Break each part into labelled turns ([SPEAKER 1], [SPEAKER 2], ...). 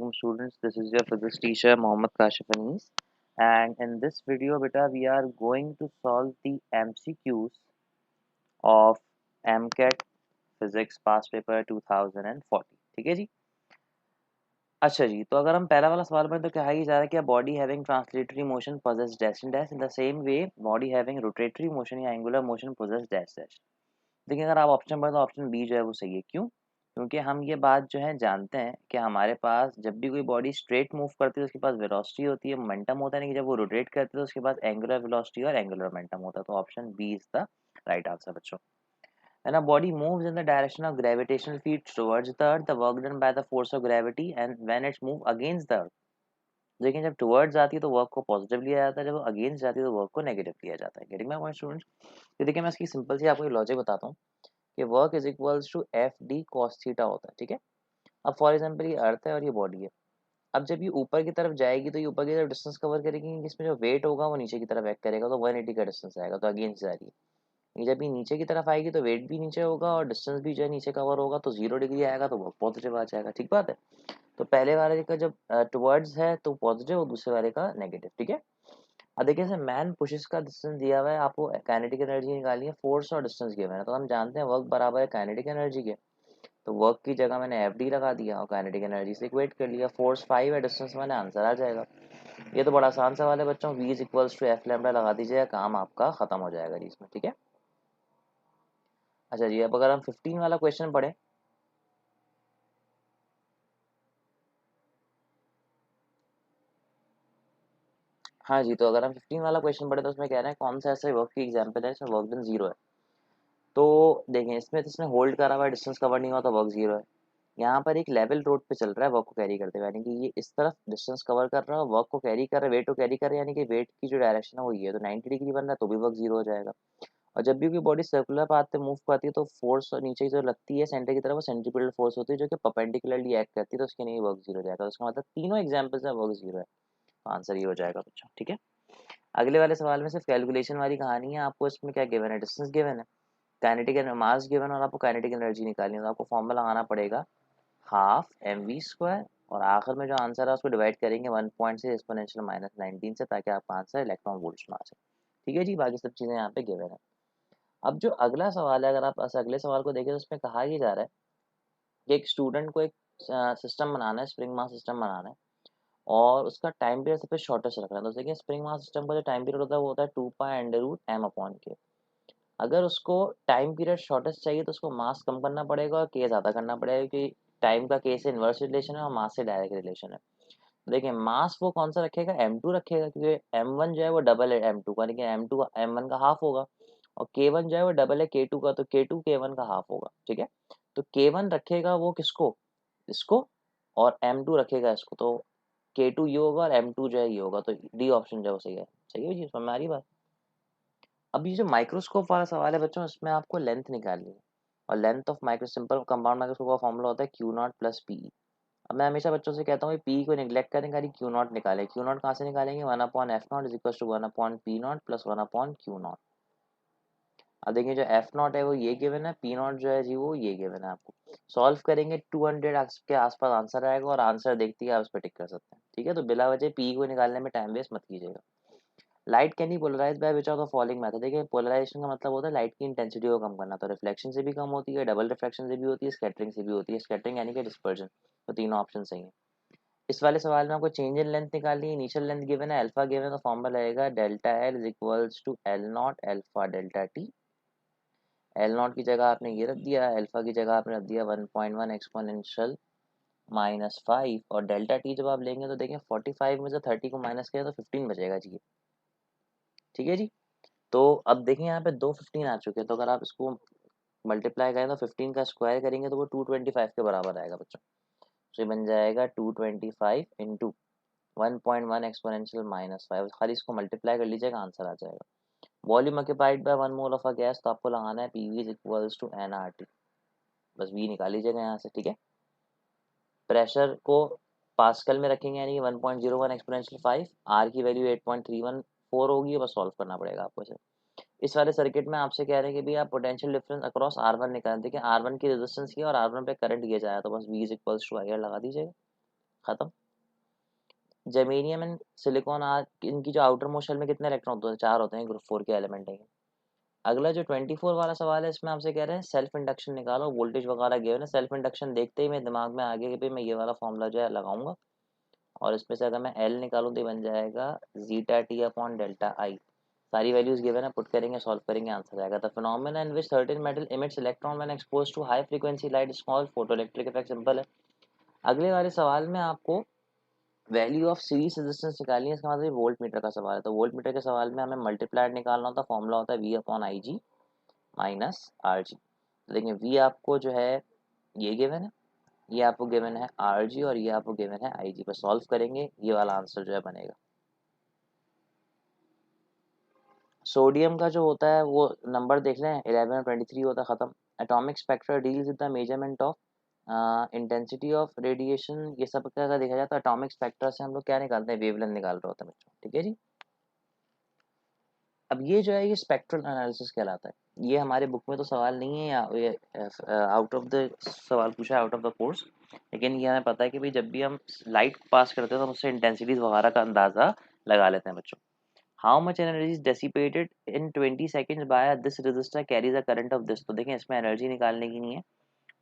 [SPEAKER 1] Assalamualaikum students. This is your physics teacher Mohammad Kashif Anis, and in this video beta we are going to solve the MCQs of MCAT Physics Past Paper 2040. ठीक है जी। अच्छा जी, तो अगर हम पहला वाला सवाल पढ़ें तो क्या ही जा रहा है कि body having translatory motion possess dash and dash in the same way body having rotatory motion या angular motion possess dash dash. देखिए अगर आप ऑप्शन पढ़ें तो ऑप्शन बी जो है वो सही है। क्यों? क्योंकि हम ये बात जो है जानते हैं कि हमारे पास जब भी कोई बॉडी स्ट्रेट मूव करती है उसके पास वेलोसिटी होती है, मोमेंटम होता है, नहीं कि जब वो रोटेट करती है तो उसके पास एंगुलर वेलोसिटी और एंगुलर मोमेंटम होता है। तो option B is the right answer बच्चों। When a body moves in the direction of gravitational field towards the earth, the work done by the force of gravity, and when it's move against the earth, लेकिन जब towards आती है तो work को positive लिया जाता है, जब अगेंस्ट जाती है तो वर्क को नेगेटिव लिया जाता है। Getting my point students? तो देखिए मैं इसकी सिंपल सी आपको लॉजिक बताता हूँ कि work is equals to F D cos theta होता है। ठीक है, अब फॉर एग्जांपल ये अर्थ है और ये बॉडी है। अब जब ये ऊपर की तरफ जाएगी तो ये ऊपर की तरफ डिस्टेंस कवर करेगी, इसमें जो वेट होगा वो नीचे की तरफ एक्ट करेगा, तो 180 का डिस्टेंस आएगा, तो अगेंस्ट जा रही है। ये जब ये नीचे की तरफ आएगी तो वेट भी नीचे होगा और डिस्टेंस भी जो है नीचे कवर होगा, तो 0 डिग्री आएगा, तो वो पॉजिटिव आ जाएगा। ठीक बात है। तो पहले वाले का जब टुवर्ड्स है तो पॉजिटिव और दूसरे वाले का नेगेटिव। ठीक है। अब देखिए जैसे मैन पुशेस का डिस्टेंस दिया हुआ है, आपको काइनेटिक एनर्जी निकालनी है, फोर्स और डिस्टेंस गिवन है, तो हम जानते हैं वर्क बराबर है काइनेटिक एनर्जी के, तो वर्क की जगह मैंने एफ डी लगा दिया और काइनेटिक एनर्जी से इक्वेट कर लिया। फोर्स 5 है, डिस्टेंस मैंने आंसर आ जाएगा। ये तो बड़ा आसान सवाल है बच्चों। v is equals to F lambda लगा दीजिएगा, काम आपका खत्म हो जाएगा जी इसमें। ठीक है। अच्छा जी, अब अगर हम 15 वाला क्वेश्चन पढ़ें, हाँ जी, तो अगर हम 15 वाला क्वेश्चन पढ़े तो उसमें कह रहे हैं कौन सा ऐसा वर्क की एग्जांपल है इसमें वर्क डन 0 है। तो देखें इसमें तो इसने होल्ड करा हुआ है, डिस्टेंस कवर नहीं हुआ तो वर्क 0 है। यहाँ पर एक लेवल रोड पे चल रहा है वर्क को कैरी करते हुए, यानी कि ये इस तरफ डिस्टेंस कवर कर रहा है, वर्क को कैरी कर रहा है, वेट को कैरी कर रहा है, यानी कि वेट की जो डायरेक्शन है वो ये है, तो 90 डिग्री बन रहा है तो भी वर्क 0 हो जाएगा। और जब भी कोई बॉडी सर्कुलर पाथ पे मूव करती है तो फोर्स नीचे जो लगती है सेंटर की तरफ, वो सेंट्रीपिटल फोर्स होती है जो कि परपेंडिकुलरली एक्ट करती है, तो उसके लिए वर्क 0 हो जाएगा। तो इसका मतलब तीनों एग्जाम्पल्स में वर्क 0 है, तो आंसर ये हो जाएगा बच्चों। ठीक है। अगले वाले सवाल में सिर्फ कैलकुलेशन वाली कहानी है। आपको इसमें क्या गिवन है? डिस्टेंस गिवन है, काइनेटिक मास गिवन, और आपको काइनेटिक एनर्जी निकालनी है, तो आपको फॉर्मूला लगाना पड़ेगा हाफ एम वी स्क्वायर, और आखिर में जो आंसर है उसको डिवाइड करेंगे 1 पॉइंट से एक्सपोनेंशियल -19 से, ताकि आपका आंसर इलेक्ट्रॉन वोल्ट्स में आ जाए। ठीक है जी, बाकी सब चीज़ें यहाँ पे गिवन है। अब जो अगला सवाल है, अगर आप अगले सवाल को देखें तो उसमें कहा ये जा रहा है कि एक स्टूडेंट को एक सिस्टम बनाना है, स्प्रिंग मास सिस्टम बनाना है, और उसका टाइम पीरियड सबसे शॉर्टेस्ट रखना है। तो देखिए स्प्रिंग मास सिस्टम का जो टाइम पीरियड होता है वो होता है 2π√m/k। अगर उसको टाइम पीरियड शॉर्टेस्ट चाहिए तो उसको मास कम करना पड़ेगा और के ज़्यादा करना पड़ेगा, क्योंकि टाइम का के से इन्वर्स रिलेशन है और मास से डायरेक्ट रिलेशन है। देखिए मास वो कौन सा रखेगा? m2 रखेगा, क्योंकि m1 जो है वो डबल है m2 का, लेकिन m2 का m1 का हाफ होगा, और k1 जो है वो डबल है k2 का, तो k2 k1 का हाफ होगा। ठीक है। तो k1 रखेगा वो किसको? इसको, और m2 रखेगा इसको, तो k2 ये होगा और m2 जो है ये होगा, तो डी ऑप्शन जो है वो सही है। सही है जी, समझ में आ रही बात? अब ये जो माइक्रोस्कोप वाला सवाल है बच्चों, इसमें आपको लेंथ निकालनी है, और length of micro simple compound microscope का फॉर्मूला होता है क्यू नॉट प्लस पी। अब मैं हमेशा बच्चों से कहता हूँ पी को निगलेक्ट करें, खाली क्यू नॉट निकालें। क्यू नॉट कहाँ से निकालेंगे? 1/f0 is equal to 1/p0 plus 1/q0। अब देखिए जो एफ नॉट है वो ये गिवन है, पी नॉट जो है जी वो ये गिवन है। आपको सॉल्व करेंगे 200 के आसपास आंसर आएगा, और आंसर देखते ही आप उस पर टिक कर सकते हैं। ठीक है, तो बिला वजह पी को निकालने में टाइम वेस्ट मत कीजिएगा। Light can be polarise by which of the following method? देखिए पोलराइजेशन का मतलब होता है लाइट की इंटेंसिटी को कम करना, तो रिफ्लेक्शन से भी कम होती है, डबल रिफ्लेक्शन से भी होती है, स्कैटरिंग से भी होती है। स्कैटरिंग यानी कि डिस्पर्जन, तो तीनों ऑप्शन सही है। इस वाले सवाल में आपको चेंज इन लेंथ निकालनी है। इनिशियल लेंथ गिवन है, अल्फा गिवन है, तो फॉर्मूला रहेगा delta L is equals to L naught alpha delta T. L naught की जगह आपने ये रख दिया, अल्फा की जगह आपने रख दिया 1.1 एक्सपोनेंशियल -5, और डेल्टा टी जब आप लेंगे तो देखें 45 में से 30 को माइनस करें तो 15 बचेगा जी। ठीक है जी। तो अब देखें यहाँ पे 2 15 आ चुके हैं, तो अगर आप इसको मल्टीप्लाई करें तो 15 का स्क्वायर करेंगे तो वो 225 के बराबर आएगा बच्चों। तो ये बन जाएगा 225 इंटू 1.1 एक्सपोनेंशियल -5, खाली इसको मल्टीप्लाई कर लीजिएगा, आंसर आ जाएगा। Volume occupied by 1 mole of a gas, तो आपको लगाना है P V is equals to N R T, बस वी निकाल लीजिएगा यहाँ से। ठीक है। प्रेशर को पास्कल में रखेंगे, यानी कि 1.01 एक्सपोनेंशियल 5, आर की वैल्यू 8.314 होगी, बस सॉल्व करना पड़ेगा आपको इसे। इस वाले सर्किट में आपसे कह रहे हैं कि भाई आप पोटेंशियल डिफरेंस अक्रॉस R1 निकालें। देखिए R1 की रेजिस्टेंस की और R1 पे करंट दिया जाए, तो बस V is equals to IR लगा दीजिएगा, खत्म। जर्मेनियम एंड सिलिकॉन इनकी जो आउटर मोस्ट शेल में कितने इलेक्ट्रॉन होते हैं? 4 होते हैं, ग्रुप 4 के एलिमेंट है। अगला जो 24 वाला सवाल है, इसमें आपसे कह रहे हैं सेल्फ इंडक्शन निकालो, वोल्टेज वगैरह गिवन है। सेल्फ इंडक्शन देखते ही मेरे दिमाग में आ गया कि भाई मैं ये वाला फॉर्मूला जो है लगाऊंगा, और इसमें से अगर मैं एल निकालूं तो ये बन जाएगा zeta T upon delta I. सारी वैल्यूज गिवन है, पुट करेंगे, सॉल्व करेंगे, आंसर आएगा। The phenomena in which certain metal emits electron when exposed to high frequency light is called photoelectric effect. Simple है। अगले वाले सवाल में आपको वैल्यू ऑफ सीरीज रेजिस्टेंस निकालनी है। इसका मतलब वोल्ट मीटर का सवाल है, तो वोल्ट मीटर के सवाल में हमें मल्टीप्लाइड निकालना होता है। फॉर्मूला होता है V upon I G minus R G. तो देखिए वी आपको जो है ये गिवन है, ये आपको गिवन है आर जी, और ये आपको गिवन है आई जी। पर सॉल्व करेंगे, ये वाला आंसर जो है बनेगा। सोडियम का जो होता है वो नंबर देख लें, 11 और 23 होता है, खत्म। Atomic spectra deals with the measurement of intensity of radiation. ये सब का अगर देखा जाए तो एटॉमिक स्पेक्ट्रा से हम लोग क्या निकालते हैं? वेवलेंथ निकाल रहे होते हैं बच्चों, ठीक है जी। अब ये जो है ये स्पेक्ट्रल एनालिसिस कहलाता है। ये हमारे बुक में तो सवाल नहीं है, या ये आउट ऑफ द सवाल पूछा है, आउट ऑफ द कोर्स। लेकिन ये हमें पता है कि भाई जब भी हम लाइट पास करते हैं तो हम उससे इंटेंसिटीज वगैरह का अंदाजा लगा लेते हैं बच्चों। How much energy is dissipated in 20 seconds by this resistor carries a current of this. तो देखें इसमें एनर्जी निकालने की नहीं है,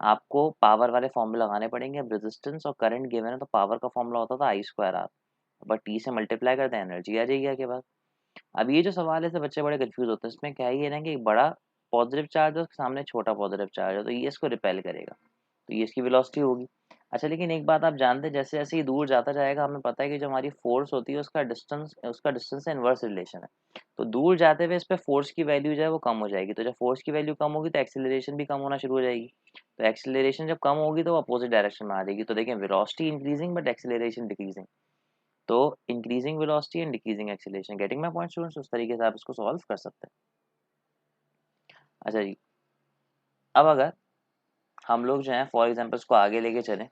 [SPEAKER 1] आपको पावर वाले फॉर्मूले लगाने पड़ेंगे। अब रेजिस्टेंस और करंट गिवन है, तो पावर का फॉर्मूला होता था आई स्क्वायर आर, बट टी से मल्टीप्लाई करते हैं, एनर्जी आ जाएगी आगे बाद। अब ये जो सवाल है, इससे बच्चे बड़े कंफ्यूज होते हैं। इसमें क्या ही है ना कि एक बड़ा पॉजिटिव चार्ज है, उसके सामने छोटा पॉजिटिव चार्ज है, तो ये इसको रिपेल करेगा, तो ये इसकी वेलोसिटी होगी। अच्छा, लेकिन एक बात आप जानते हैं, जैसे जैसे ये दूर जाता जाएगा, हमें पता है कि जो हमारी फोर्स होती है उसका डिस्टेंस से इन्वर्स रिलेशन है। तो दूर जाते हुए इस पे फोर्स की वैल्यू जो है वो कम हो जाएगी। तो जब फोर्स की वैल्यू कम होगी तो एक्सेलरेशन भी कम होना शुरू हो जाएगी। तो एक्सेलरेशन जब कम होगी तो वो अपोजिट डायरेक्शन में आ जाएगी। तो देखें velocity increasing but acceleration decreasing. तो increasing velocity and decreasing acceleration. Getting my point students? उस तरीके से आप इसको सॉल्व कर सकते हैं। अच्छा जी, अब अगर हम लोग जो है फॉर एग्जाम्पल इसको आगे लेके चलें,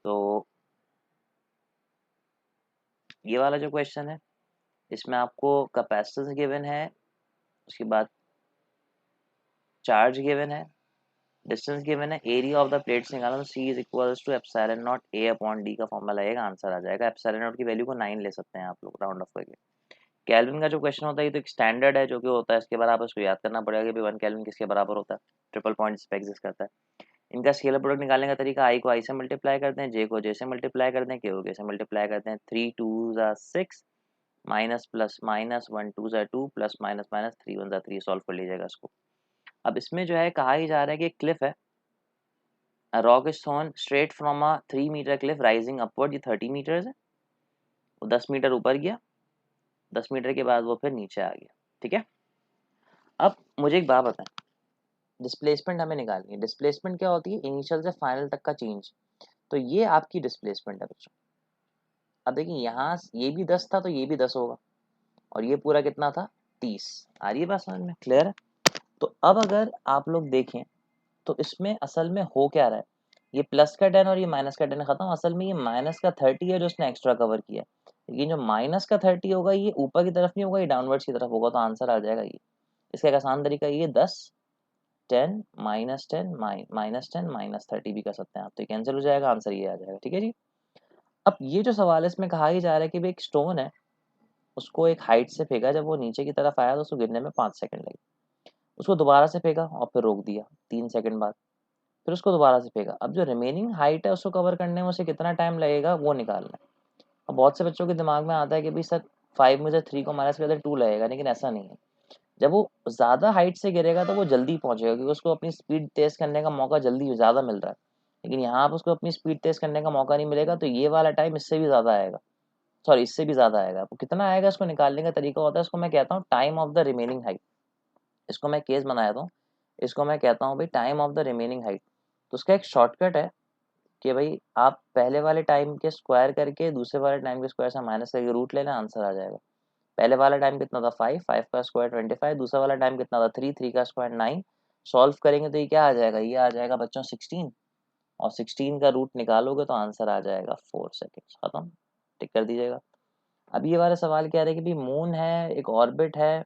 [SPEAKER 1] तो ये वाला जो क्वेश्चन है इसमें आपको कैपेसिटेंस गिवन है, उसके बाद चार्ज गिवन है, डिस्टेंस गिवन है, एरिया ऑफ द प्लेट्स निकालना। तो C is equals to epsilon naught A upon D का फॉर्मूला लगेगा, आंसर आ जाएगा। एप्सिलॉन नॉट की वैल्यू को 9 ले सकते हैं आप लोग राउंड ऑफ करके। केल्विन का जो क्वेश्चन होता है ये तो एक स्टैंडर्ड है जो कि होता है, इसके बाद आप उसको याद करना पड़ेगा कि 1 केल्विन किसके बराबर होता है, ट्रिपल पॉइंट इस पे एग्जिस्ट करता है। इनका स्केलर प्रोडक्ट निकालने का तरीका, आई को आई से मल्टीप्लाई करते हैं, जे को जे से मल्टीप्लाई करते हैं, के को के से मल्टीप्लाई करते हैं। 3 2 ज़ा 6 माइनस प्लस माइनस 1 2 ज़ा 2 प्लस माइनस माइनस 3 1 ज़ा 3। सॉल्व कर लीजिएगा इसको। अब इसमें जो है कहा ही जा रहा है कि एक क्लिफ है, a rock is thrown straight from a 3 meter cliff rising upward। ये 30 मीटर्स है, वो 10 मीटर ऊपर गया, 10 मीटर के बाद वो फिर नीचे आ गया, ठीक है। अब मुझे एक बात बताएं, डिस्प्लेसमेंट हमें निकालनी है। डिस्प्लेसमेंट क्या होती है? इनिशियल से फाइनल तक का चेंज। तो ये आपकी डिस्प्लेसमेंट है बच्चों। अब देखिए यहाँ ये भी 10 था तो ये भी 10 होगा, और ये पूरा कितना था? 30। आ रही है बात समझ में? क्लियर है? तो अब अगर आप लोग देखें तो इसमें असल में हो क्या रहा है, ये प्लस का 10 और ये माइनस का 10 खत्म। असल में ये माइनस का 30 है जो उसने एक्स्ट्रा कवर किया, लेकिन जो माइनस का 30 होगा ये ऊपर की तरफ नहीं होगा, ये डाउनवर्ड्स की तरफ होगा। तो आंसर आ जाएगा ये। इसका एक आसान तरीका ये 10 10 माइनस 10 माइनस 10 माइनस 30 भी कर सकते हैं आप, तो कैंसिल हो जाएगा, आंसर ये आ जाएगा, ठीक है जी। अब ये जो सवाल है इसमें कहा ही जा रहा है कि भाई एक स्टोन है, उसको एक हाइट से फेंका, जब वो नीचे की तरफ आया तो उसको गिरने में 5 सेकंड लगे। उसको दोबारा से फेंका और फिर रोक दिया 3 सेकंड बाद, फिर उसको दोबारा से फेंका। अब जो रिमेनिंग हाइट है उसको कवर करने में उसे कितना टाइम लगेगा वो निकालना है। अब बहुत से बच्चों के दिमाग में आता है कि भाई सर 5 में से 3 को माइनस कर 2 लगेगा, लेकिन ऐसा नहीं है। जब वो ज़्यादा हाइट से गिरेगा तो वो जल्दी पहुंचेगा, क्योंकि उसको अपनी स्पीड तेज करने का मौका जल्दी ज़्यादा मिल रहा है। लेकिन यहाँ पर उसको अपनी स्पीड तेज करने का मौका नहीं मिलेगा, तो ये वाला टाइम इससे भी ज़्यादा आएगा, सॉरी इससे भी ज़्यादा आएगा। वो कितना आएगा इसको निकालने का तरीका होता है, इसको मैं कहता हूँ time of the remaining height. इसको मैं केस बनाया था, इसको मैं कहता हूँ भाई time of the remaining height. तो उसका एक शॉर्टकट है कि भाई आप पहले वाले टाइम के स्क्वायर करके दूसरे वाले टाइम के स्क्वायर से माइनस करके रूट लेना, आंसर आ जाएगा। पहले वाला टाइम कितना था? 5 5 का स्क्वायर 25, दूसरा वाला टाइम कितना था? 3 3 का स्क्वायर 9। सॉल्व करेंगे तो ये क्या आ जाएगा? ये आ जाएगा बच्चों 16, और 16 का रूट निकालोगे तो आंसर आ जाएगा 4 सेकेंड। खत्म, टिक कर दीजिएगा। अब ये वाला सवाल क्या है कि भाई मून है, एक ऑर्बिट है,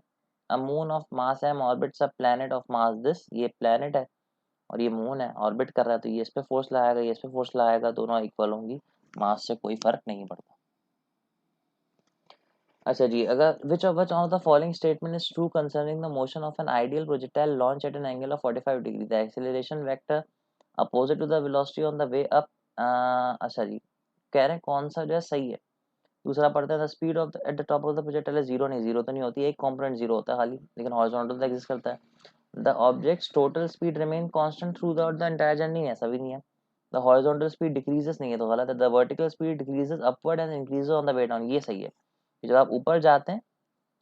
[SPEAKER 1] a moon of mass M orbits a planet of mass this. ये प्लैनेट है, और ये मून है, ऑर्बिट कर रहा है, तो ये इस पे फोर्स लगाएगा, ये इस पे फोर्स लगाएगा, दोनों इक्वल होंगी, मास से कोई फर्क नहीं पड़ता। अच्छा जी, अगर which of the following statement is true concerning the motion of an ideal projectile launched at an angle of 45 degree? The acceleration vector opposite to the velocity on the way up। अच्छा जी, कह रहे हैं कौन सा जो है सही है। दूसरा पढ़ते हैं, the speed of at the top of the projectile है जीरो, नहीं जीरो तो नहीं होती है, एक कॉम्पोनेंट जीरो होता है खाली, लेकिन हॉरिजॉन्टल तो एग्जिस्ट करता है। The objects total speed remain constant through the entire journey, ऐसा भी नहीं है। द हॉरिजॉन्टल स्पीड डिक्रीजेस, नहीं है तो गलत है। The vertical speed decreases upward and increases on the way down, ये सही है। जब आप ऊपर जाते हैं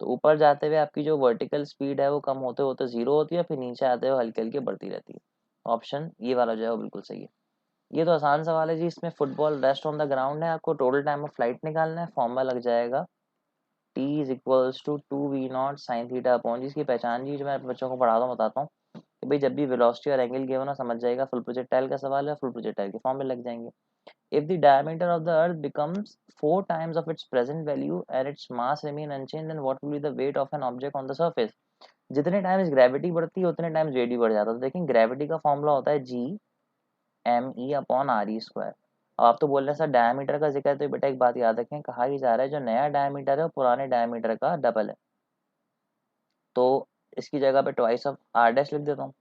[SPEAKER 1] तो ऊपर जाते हुए आपकी जो वर्टिकल स्पीड है वो कम होते होते जीरो होती है, फिर नीचे आते हुए हल्की हल्की बढ़ती रहती है। ऑप्शन ये वाला जो है वो बिल्कुल सही है। ये तो आसान सवाल है जी, इसमें football rest on the ground है, आपको टोटल टाइम ऑफ फ्लाइट निकालना है, फॉर्मूला लग जाएगा t is equals to 2v0 sine theta upon, जिसकी पहचान जी जो मैं बच्चों को पढ़ाता हूँ बताता हूँ कि भाई जब भी वेलोसिटी और एंगल गिवन हो समझ जाएगा फुल प्रोजेक्टाइल का सवाल है, फुल प्रोजेक्टाइल के फॉर्मूले लग जाएंगे। If the diameter of the earth becomes 4 times of its present value and its mass remain unchanged, then what will be the weight of an object on the surface? जितने times gravity बढ़ती है उतने times wait भी बढ़ जाता है। तो देखें ग्रेविटी का फॉर्मूला होता है G M E upon R E square. अब आप तो बोल रहे हैं सर डायमीटर का जिक्र है, तो बेटा एक बात याद रखें, कहा ही जा रहा है जो नया डायमीटर है वो पुराने डायमीटर का डबल है। तो इसकी जगह पे ट्वाइस ऑफ आर डैश लिख देता हूँ,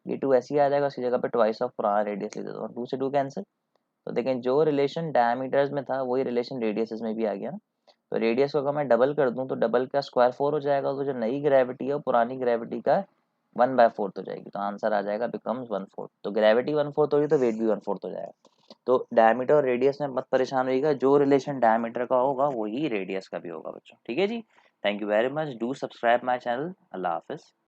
[SPEAKER 1] ये टू ऐसे ही आ जाएगा, उसकी जगह पे ट्वाइस ऑफ पुराना रेडियस लिख देता हूँ, टू से टू कैंसिल। तो देखें जो रिलेशन डायमीटर्स में था वही रिलेशन रेडियस में भी आ गया ना। तो रेडियस को अगर मैं डबल कर दूं तो डबल का स्क्वायर 4 हो जाएगा, तो जो नई ग्रेविटी है वो पुरानी ग्रेविटी का 1/4 हो जाएगी, तो आंसर आ जाएगा बिकम्स 1/4। तो ग्रेविटी 1/4 होगी तो वेट भी 1/4 हो जाएगा। तो डायमीटर और रेडियस में मत परेशान होइएगा, जो रिलेशन डायमीटर का होगा वही रेडियस का भी होगा बच्चों, ठीक है जी। Thank you very much, do subscribe my channel. Allah Hafiz.